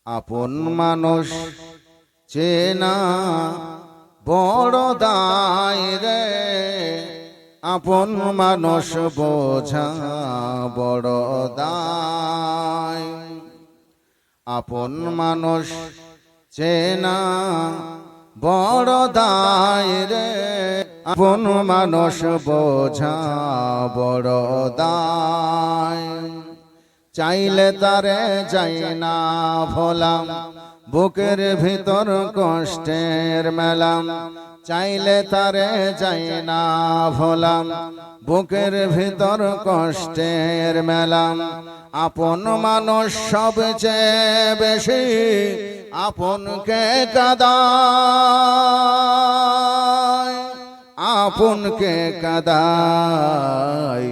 আপন মানুষ চেনা বড় দায় রে, আপন মানুষ বোঝা বড় দায়। আপন মানুষ চেনা বড় দায় রে, আপন মানুষ বোঝা বড় দায়। চাইলে তারে যাই না ভোলাম, বুকের ভিতর কষ্টের মেলাম। চাইলে তারে যাই না ভোলাম, বুকের ভিতর কষ্টের মেলাম। আপন মানুষ সবচেয়ে বেশি আপনকে কাঁদায়, আপনকে কাঁদায়।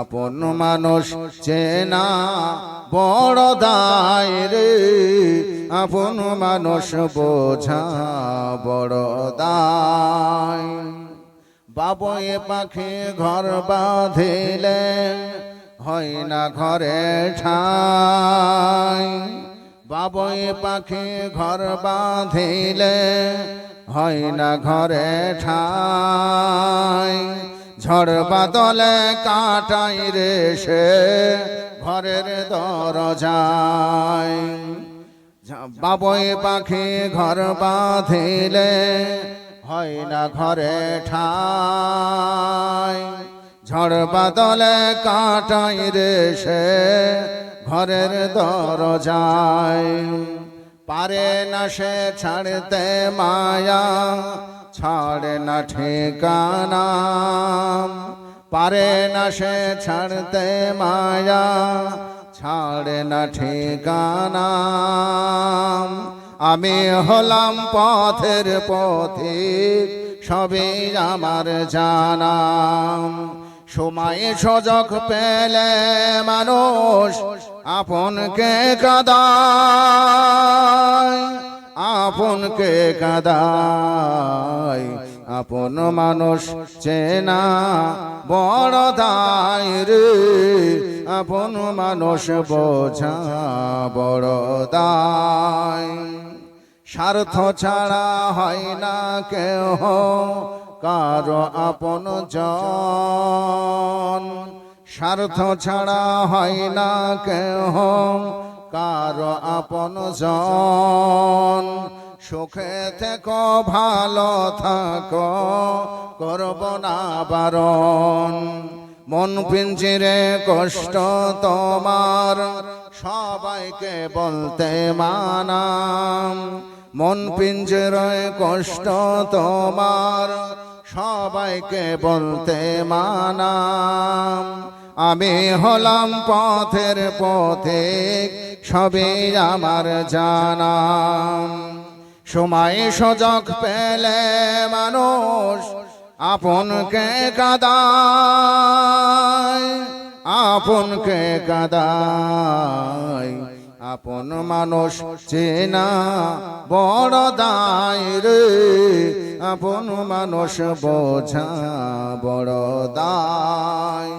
আপন মানুষ চেনা বড় দায় রে, আপন মানুষ বোঝা বড় দায়। বাবুয়ে পাখি ঘর বাঁধিলে হয় না ঘরে ঠাই। বাবুয়ে পাখি ঘর বাঁধিলে হয় না ঘরে ঠাই। ঝড় বাদলে কাটাই রে সে ঘরের দরজায়। বাবুই পাখি ঘর বাঁধিলে হয় না ঘরে ঠাই। ঝড় বাদলে কাটাই রে সে ঘরের দরজায়। পারে না সে ছাড়তে মায়া, ছাড়ে না ঠিকানা। পারে না সে ছাড়তে মায়া, ছাড়ে না ঠিকানা। আমি হলাম পথের পথিক, সবই আমার জানা। সময় সুযোগ পেলে মানুষ আপনকে কাঁদায়, আপনকে কাঁদায়। আপন মানুষ চেনা বড় দায় রে, আপন মানুষ বোঝা বড় দায়। স্বার্থ ছাড়া হয় না কেহ কারো আপন জন। স্বার্থ ছাড়া হয় না কেহ কারো আপন জন। সুখে থেকো ভালো থাকো, করব না বারণ। মন পিঞ্জিরে কষ্ট তোমার, সবাইকে বলতে মানাম। মন পিঞ্জিরে কষ্ট তোমার, সবাইকে বলতে মানাম। আমি হলাম পথের পথিক, সবই আমার জানাম। সময় সুযোগ পেলে মানুষ আপনকে কাঁদায়, আপনকে কাঁদায়। আপন মানুষ চেনা বড় দায় রে, আপন মানুষ বোঝা বড় দায়।